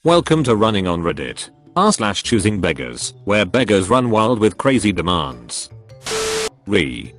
Welcome to Running on Reddit r/ChoosingBeggars, where beggars run wild with crazy demands.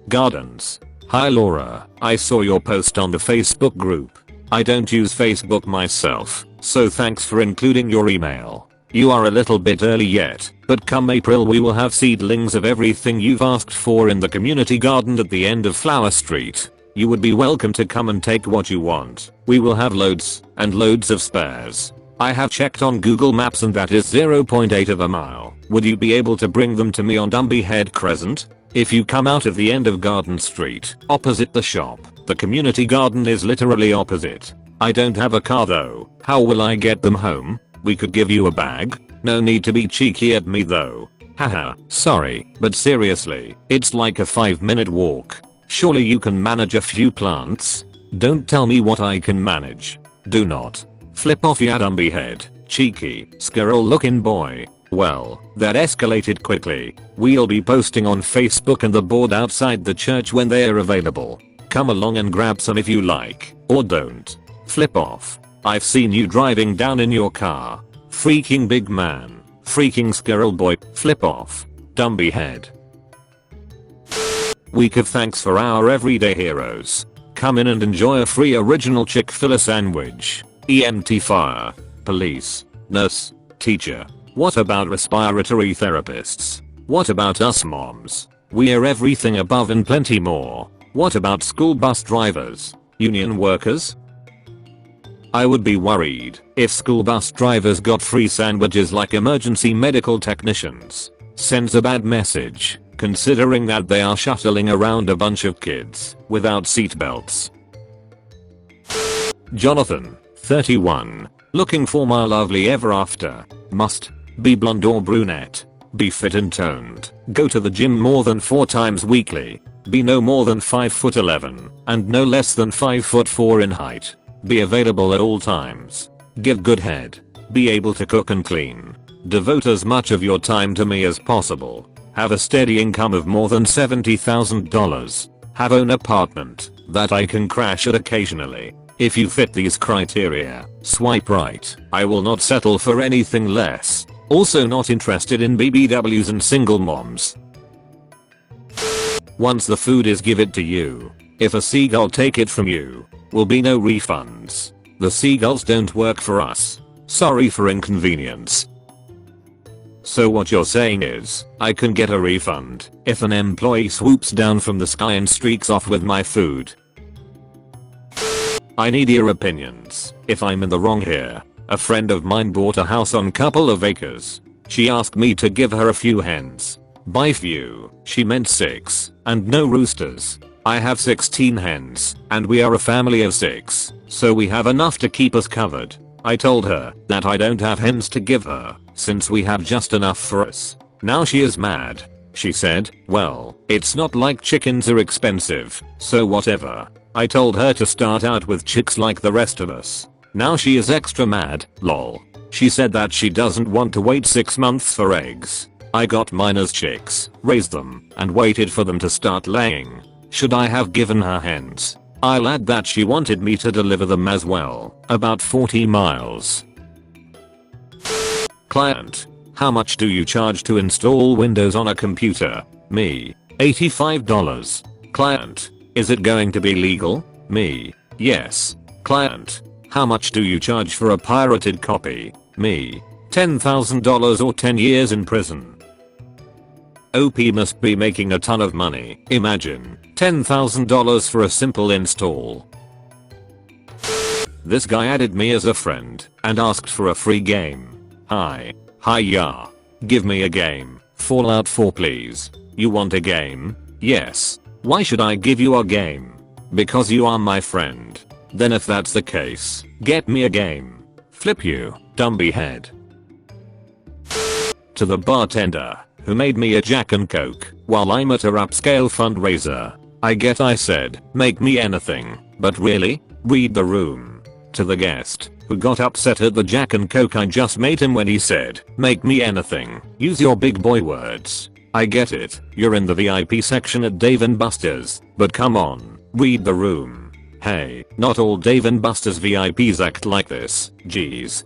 Gardens. Hi Laura, I saw your post on the Facebook group. I don't use Facebook myself, so thanks for including your email. You are a little bit early yet, but come April we will have seedlings of everything you've asked for in the community garden at the end of Flower Street. You would be welcome to come and take what you want. We will have loads and loads of spares. I have checked on Google Maps and that is 0.8 of a mile. Would you be able to bring them to me on Dumpy Head Crescent? If you come out of the end of Garden Street, opposite the shop, the community garden is literally opposite. I don't have a car though. How will I get them home? We could give you a bag. No need to be cheeky at me though. Haha, sorry, but seriously, it's like a 5-minute walk. Surely you can manage a few plants? Don't tell me what I can manage. Do not. Flip off ya Dumpy Head, cheeky, squirrel looking boy. Well, that escalated quickly. We'll be posting on Facebook and the board outside the church when they're available. Come along and grab some if you like, or don't. Flip off. I've seen you driving down in your car. Freaking big man. Freaking squirrel boy. Flip off. Dumpy Head. Week of thanks for our everyday heroes. Come in and enjoy a free original Chick-fil-A sandwich. EMT, fire, police, nurse, teacher. What about respiratory therapists? What about us moms? We're everything above and plenty more. What about school bus drivers? Union workers? I would be worried if school bus drivers got free sandwiches like emergency medical technicians. Sends a bad message, considering that they are shuttling around a bunch of kids without seatbelts. Jonathan, 31. Looking for my lovely ever after. Must be blonde or brunette. Be fit and toned. Go to the gym more than 4 times weekly. Be no more than 5'11" and no less than 5'4" in height. Be available at all times. Give good head. Be able to cook and clean. Devote as much of your time to me as possible. Have a steady income of more than $70,000. Have own apartment that I can crash at occasionally. If you fit these criteria, swipe right. I will not settle for anything less. Also not interested in BBWs and single moms. Once the food is give it to you. If a seagull take it from you, will be no refunds. The seagulls don't work for us. Sorry for inconvenience. So what you're saying is, I can get a refund if an employee swoops down from the sky and streaks off with my food. I need your opinions. If I'm in the wrong here, a friend of mine bought a house on couple of acres. She asked me to give her a few hens. By few, she meant 6, and no roosters. I have 16 hens, and we are a family of 6, so we have enough to keep us covered. I told her that I don't have hens to give her, since we have just enough for us. Now she is mad. She said, well, it's not like chickens are expensive, so whatever. I told her to start out with chicks like the rest of us. Now she is extra mad, lol. She said that she doesn't want to wait 6 months for eggs. I got mine as chicks, raised them, and waited for them to start laying. Should I have given her hens? I'll add that she wanted me to deliver them as well, about 40 miles. Client. How much do you charge to install Windows on a computer? Me. $85. Client. Is it going to be legal? Me. Yes. Client. How much do you charge for a pirated copy? Me. $10,000 or 10 years in prison. OP must be making a ton of money. Imagine $10,000 for a simple install. This guy added me as a friend and asked for a free game. Hi. Hiya. Give me a game. Fallout 4 please. You want a game? Yes. Why should I give you a game? Because you are my friend. Then if that's the case, get me a game. Flip you, Dumpy Head. To the bartender who made me a Jack and Coke while I'm at a upscale fundraiser. I said, make me anything, but really? Read the room. To the guest who got upset at the Jack and Coke I just made him when he said, make me anything. Use your big boy words. I get it, you're in the VIP section at Dave & Buster's, but come on, read the room. Hey, not all Dave & Buster's VIPs act like this, jeez.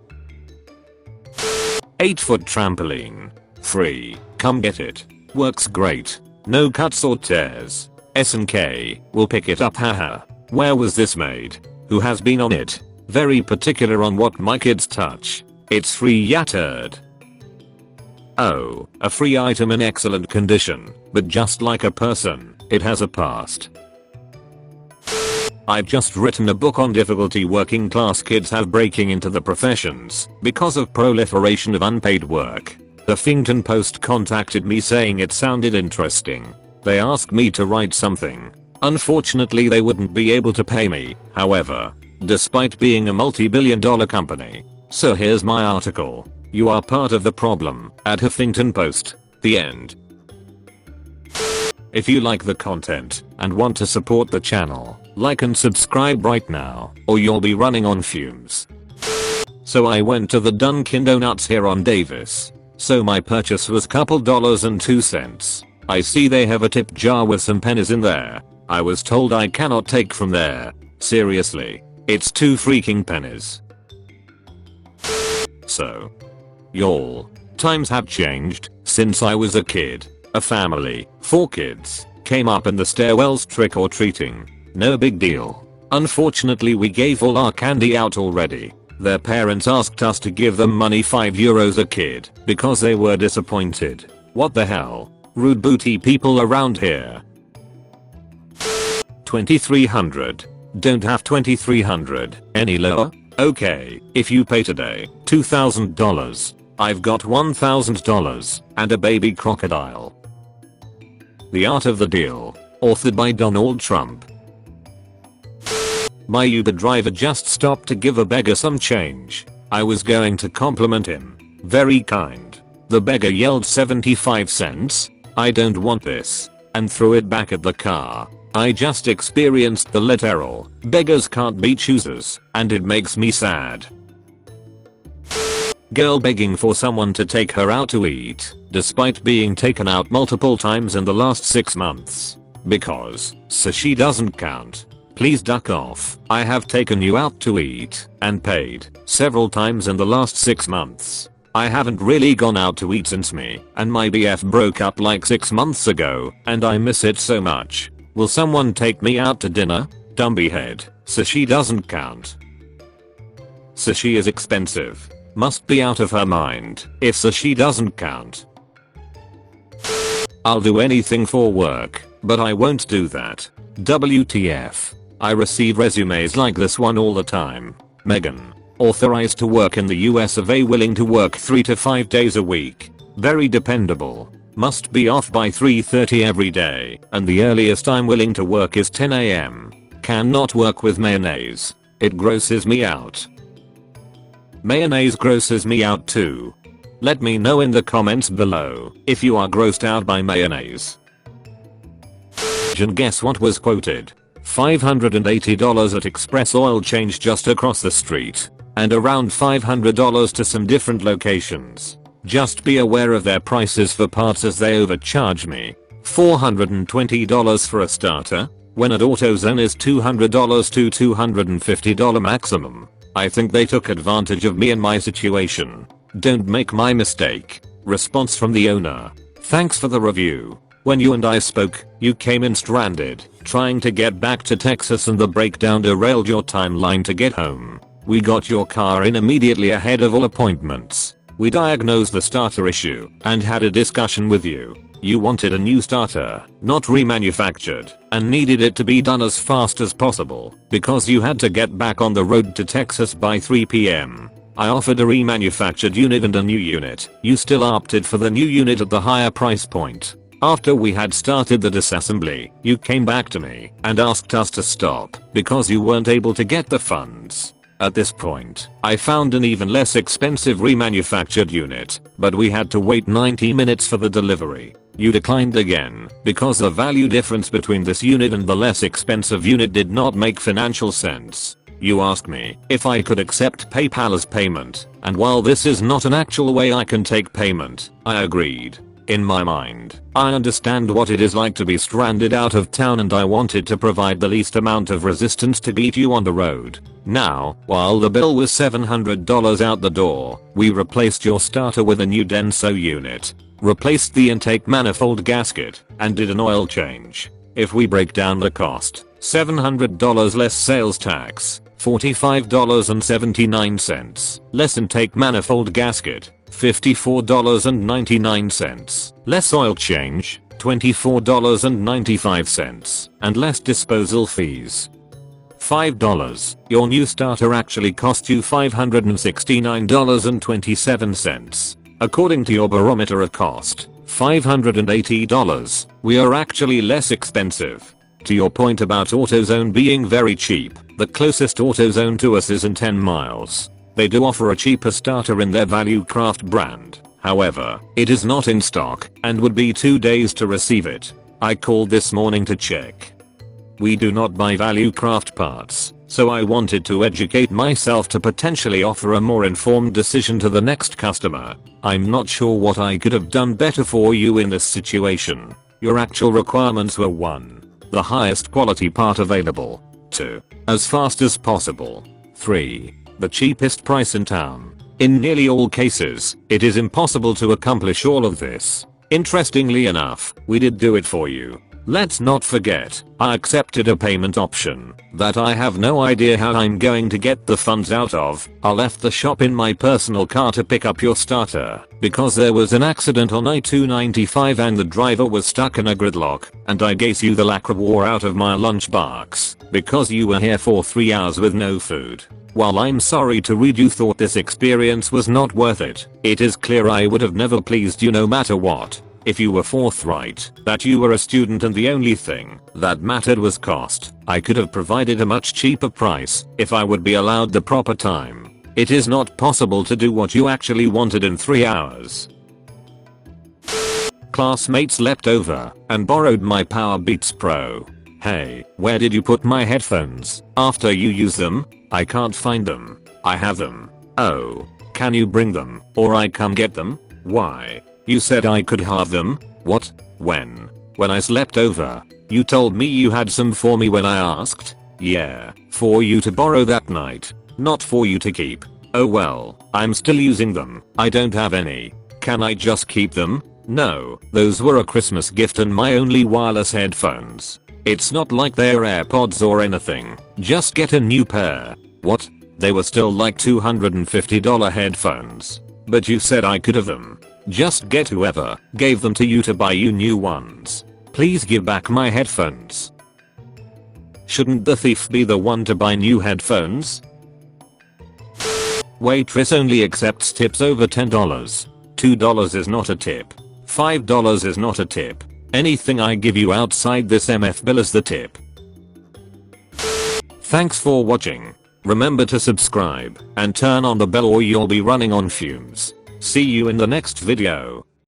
8-foot trampoline. Free. Come get it. Works great. No cuts or tears. S&K. Will pick it up, haha. Where was this made? Who has been on it? Very particular on what my kids touch. It's free, ya turd. Oh, a free item in excellent condition, but just like a person, it has a past. I've just written a book on difficulty working class kids have breaking into the professions because of proliferation of unpaid work. The Huffington Post contacted me saying it sounded interesting. They asked me to write something. Unfortunately, they wouldn't be able to pay me, however, despite being a multi-billion-dollar company. So here's my article. You are part of the problem, at Huffington Post. The end. If you like the content and want to support the channel, like and subscribe right now, or you'll be running on fumes. So I went to the Dunkin' Donuts here on Davis. So my purchase was couple dollars and 2 cents. I see they have a tip jar with some pennies in there. I was told I cannot take from there. Seriously. It's 2 freaking pennies. So. Y'all. Times have changed since I was a kid. A family, 4 kids, came up in the stairwells trick-or-treating. No big deal. Unfortunately, we gave all our candy out already. Their parents asked us to give them money, €5 a kid, because they were disappointed. What the hell? Rude booty people around here. 2300. Don't have 2300. Any lower? Okay, if you pay today, $2,000. I've got $1,000 and a baby crocodile. The Art of the Deal. Authored by Donald Trump. My Uber driver just stopped to give a beggar some change. I was going to compliment him. Very kind. The beggar yelled 75 cents. I don't want this. And threw it back at the car. I just experienced the literal beggars can't be choosers, and it makes me sad. Girl begging for someone to take her out to eat, despite being taken out multiple times in the last 6 months. Because sushi doesn't count. Please duck off. I have taken you out to eat and paid several times in the last 6 months. I haven't really gone out to eat since me and my BF broke up like 6 months ago, and I miss it so much. Will someone take me out to dinner? Dumbiehead. Sushi doesn't count. Sushi is expensive. Must be out of her mind if sushi doesn't count. I'll do anything for work, but I won't do that. WTF. I receive resumes like this one all the time. Megan. Authorized to work in the US of A, willing to work 3 to 5 days a week. Very dependable. Must be off by 3:30 every day, and the earliest I'm willing to work is 10 AM. Cannot work with mayonnaise. It grosses me out. Mayonnaise grosses me out too. Let me know in the comments below if you are grossed out by mayonnaise. And guess what was quoted? $580 at Express Oil Change just across the street, and around $500 to some different locations. Just be aware of their prices for parts as they overcharge me. $420 for a starter, when at AutoZone is $200 to $250 maximum. I think they took advantage of me and my situation. Don't make my mistake. Response from the owner. Thanks for the review. When you and I spoke, you came in stranded, trying to get back to Texas, and the breakdown derailed your timeline to get home. We got your car in immediately ahead of all appointments. We diagnosed the starter issue and had a discussion with you. You wanted a new starter, not remanufactured, and needed it to be done as fast as possible because you had to get back on the road to Texas by 3 PM. I offered a remanufactured unit and a new unit. You still opted for the new unit at the higher price point. After we had started the disassembly, you came back to me and asked us to stop because you weren't able to get the funds. At this point, I found an even less expensive remanufactured unit, but we had to wait 90 minutes for the delivery. You declined again because the value difference between this unit and the less expensive unit did not make financial sense. You asked me if I could accept PayPal as payment, and while this is not an actual way I can take payment, I agreed. In my mind, I understand what it is like to be stranded out of town and I wanted to provide the least amount of resistance to get you on the road. Now, while the bill was $700 out the door, we replaced your starter with a new Denso unit, replaced the intake manifold gasket, and did an oil change. If we break down the cost, $700 less sales tax, $45.79, less intake manifold gasket, $54.99, less oil change, $24.95, and less disposal fees. $5. Your new starter actually cost you $569.27. According to your barometer of cost, $580, we are actually less expensive. To your point about AutoZone being very cheap, the closest AutoZone to us is in 10 miles. They do offer a cheaper starter in their Value Craft brand. However, it is not in stock and would be 2 days to receive it. I called this morning to check. We do not buy Value Craft parts, so I wanted to educate myself to potentially offer a more informed decision to the next customer. I'm not sure what I could have done better for you in this situation. Your actual requirements were 1. The highest quality part available. 2. As fast as possible. 3. The cheapest price in town. In nearly all cases, it is impossible to accomplish all of this. Interestingly enough, we did do it for you. Let's not forget, I accepted a payment option that I have no idea how I'm going to get the funds out of. I left the shop in my personal car to pick up your starter because there was an accident on I-295 and the driver was stuck in a gridlock, and I gave you the lacquer wore out of my lunchbox because you were here for 3 hours with no food. While I'm sorry to read you thought this experience was not worth it, it is clear I would have never pleased you no matter what. If you were forthright that you were a student and the only thing that mattered was cost, I could have provided a much cheaper price if I would be allowed the proper time. It is not possible to do what you actually wanted in 3 hours. Classmates leapt over and borrowed my Power Beats Pro. Hey, where did you put my headphones? After you use them? I can't find them. I have them. Oh, can you bring them, or I come get them? Why? You said I could have them? What? When? When I slept over. You told me you had some for me when I asked? Yeah, for you to borrow that night. Not for you to keep. Oh well, I'm still using them. I don't have any. Can I just keep them? No, those were a Christmas gift and my only wireless headphones. It's not like they're AirPods or anything. Just get a new pair. What? They were still like $250 headphones. But you said I could have them. Just get whoever gave them to you to buy you new ones. Please give back my headphones. Shouldn't the thief be the one to buy new headphones? Waitress only accepts tips over $10. $2 is not a tip. $5 is not a tip. Anything I give you outside this MF bill is the tip. Thanks for watching. Remember to subscribe and turn on the bell or you'll be running on fumes. See you in the next video.